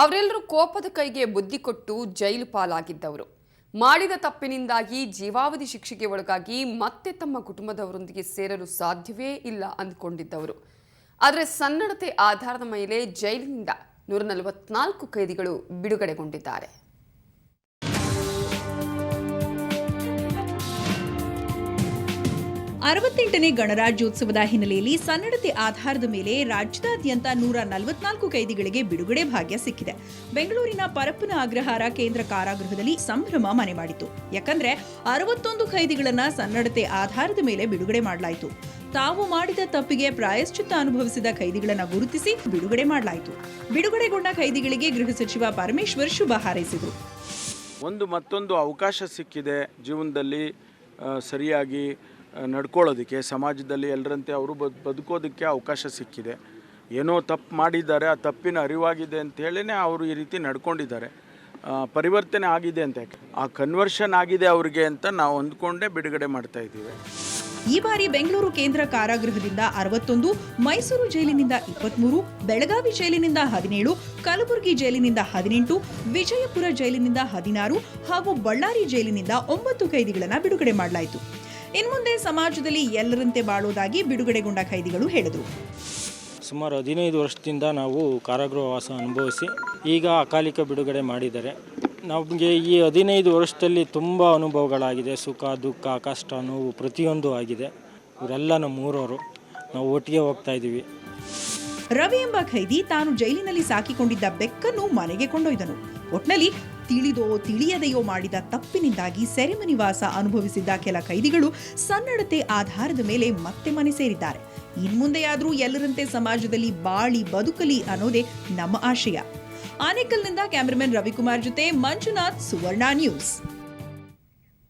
ಅವರೆಲ್ಲರೂ ಕೋಪದ ಕೈಗೆ ಬುದ್ಧಿ ಕೊಟ್ಟು ಜೈಲು ಪಾಲಾಗಿದ್ದವರು. ಮಾಡಿದ ತಪ್ಪಿನಿಂದಾಗಿ ಜೀವಾವಧಿ ಶಿಕ್ಷೆಗೆ ಒಳಗಾಗಿ ಮತ್ತೆ ತಮ್ಮ ಕುಟುಂಬದವರೊಂದಿಗೆ ಸೇರಲು ಸಾಧ್ಯವೇ ಇಲ್ಲ ಅಂದುಕೊಂಡಿದ್ದವರು. ಆದರೆ ಸನ್ನಡತೆ ಆಧಾರದ ಮೇಲೆ ಜೈಲಿನಿಂದ 144 ಕೈದಿಗಳು ಬಿಡುಗಡೆಗೊಂಡಿದ್ದಾರೆ. ನೇ ಗಣರಾಜ್ಯೋತ್ಸವದ ಹಿನ್ನೆಲೆಯಲ್ಲಿ ಸನ್ನಡತೆ ಆಧಾರದ ಮೇಲೆ ರಾಜ್ಯದಾದ್ಯಂತ 144 ಕೈದಿಗಳಿಗೆ ಬಿಡುಗಡೆ ಭಾಗ್ಯ ಸಿಕ್ಕಿದೆ. ಬೆಂಗಳೂರಿನ ಪರಪ್ಪನ ಅಗ್ರಹಾರ ಕೇಂದ್ರ ಕಾರಾಗೃಹದಲ್ಲಿ ಸಂಭ್ರಮ ಮನೆ ಮಾಡಿತು. ಯಾಕಂದ್ರೆ 61 ಕೈದಿಗಳನ್ನ ಸನ್ನಡತೆ ಆಧಾರದ ಮೇಲೆ ಬಿಡುಗಡೆ ಮಾಡಲಾಯಿತು. ತಾವು ಮಾಡಿದ ತಪ್ಪಿಗೆ ಪ್ರಾಯಶ್ಚಿತ್ತ ಅನುಭವಿಸಿದ ಕೈದಿಗಳನ್ನ ಗುರುತಿಸಿ ಬಿಡುಗಡೆ ಮಾಡಲಾಯಿತು. ಬಿಡುಗಡೆಗೊಂಡ ಕೈದಿಗಳಿಗೆ ಗೃಹ ಸಚಿವ ಪರಮೇಶ್ವರ್ ಶುಭ ಹಾರೈಸಿದರು. ಮತ್ತೊಂದು ಅವಕಾಶ ಸಿಕ್ಕಿದೆ ಜೀವನದಲ್ಲಿ ಸರಿಯಾಗಿ ನಡ್ಕೊಳ್ಳೋದಕ್ಕೆ, ಸಮಾಜದಲ್ಲಿ ಎಲ್ಲರಂತೆ ಅವರು ಬದುಕೋದಕ್ಕೆ ಅವಕಾಶ ಸಿಕ್ಕಿದೆ. ಏನೋ ತಪ್ಪು ಮಾಡಿದ್ದಾರೆ, ಆ ತಪ್ಪಿನ ಅರಿವಾಗಿದೆ ಅಂತ ಹೇಳಿನೇ ಅವರು ಈ ರೀತಿ ನಡ್ಕೊಂಡಿದ್ದಾರೆ. ಪರಿವರ್ತನೆ ಆಗಿದೆ ಅಂತ, ಆ ಕನ್ವರ್ಷನ್ ಆಗಿದೆ ಅವ್ರಿಗೆ ಅಂತ ನಾವು ಅಂದ್ಕೊಂಡೇ ಬಿಡುಗಡೆ ಮಾಡ್ತಾ ಇದ್ದೀವಿ. ಈ ಬಾರಿ ಬೆಂಗಳೂರು ಕೇಂದ್ರ ಕಾರಾಗೃಹದಿಂದ 61, ಮೈಸೂರು ಜೈಲಿನಿಂದ 23, ಬೆಳಗಾವಿ ಜೈಲಿನಿಂದ 17, ಕಲಬುರಗಿ ಜೈಲಿನಿಂದ 18, ವಿಜಯಪುರ ಜೈಲಿನಿಂದ 16 ಹಾಗೂ ಬಳ್ಳಾರಿ ಜೈಲಿನಿಂದ 9 ಕೈದಿಗಳನ್ನು ಬಿಡುಗಡೆ ಮಾಡಲಾಯಿತು. ಇನ್ಮುಂದೆ ಸಮಾಜದಲ್ಲಿ ಎಲ್ಲರಂತೆ ಬಾಳೋದಾಗಿ ಬಿಡುಗಡೆಗೊಂಡ ಕೈದಿಗಳು ಹೇಳಿದರು. ಸುಮಾರು 15 ವರ್ಷದಿಂದ ನಾವು ಕಾರಾಗೃಹವಾಸ ಅನುಭವಿಸಿ ಈಗ ಅಕಾಲಿಕ ಬಿಡುಗಡೆ ಮಾಡಿದ್ದಾರೆ. ನಮಗೆ ಈ 15 ವರ್ಷದಲ್ಲಿ ತುಂಬ ಅನುಭವಗಳಾಗಿದೆ. ಸುಖ, ದುಃಖ, ಕಷ್ಟ, ನೋವು ಪ್ರತಿಯೊಂದು ಆಗಿದೆ. ಇವರೆಲ್ಲ ನಮ್ಮೂರವರು, ನಾವು ಒಟ್ಟಿಗೆ ಹೋಗ್ತಾ ಇದ್ದೀವಿ. ರವಿ ಎಂಬ ಖೈದಿ ತಾನು ಜೈಲಿನಲ್ಲಿ ಸಾಕಿಕೊಂಡಿದ್ದ ಬೆಕ್ಕನ್ನು ಮನೆಗೆ ಕೊಂಡೊಯ್ದನು. ಒಟ್ನಲ್ಲಿ ತಿಳಿದೋ ತಿಳಿಯದೆಯೋ ಮಾಡಿದ ತಪ್ಪಿನಿಂದಾಗಿ ಸೆರೆಮನಿವಾಸ ಅನುಭವಿಸಿದ್ದ ಕೆಲ ಕೈದಿಗಳು ಸನ್ನಡತೆ ಆಧಾರದ ಮೇಲೆ ಮತ್ತೆ ಮನೆ ಸೇರಿದ್ದಾರೆ. ಇನ್ಮುಂದೆಯಾದರೂ ಎಲ್ಲರಂತೆ ಸಮಾಜದಲ್ಲಿ ಬಾಳಿ ಬದುಕಲಿ ಅನ್ನೋದೇ ನಮ್ಮ ಆಶಯ. ಆನೇಕಲ್ನಿಂದ ಕ್ಯಾಮರಾಮನ್ ರವಿಕುಮಾರ್ ಜೊತೆ ಮಂಜುನಾಥ್, ಸುವರ್ಣ ನ್ಯೂಸ್.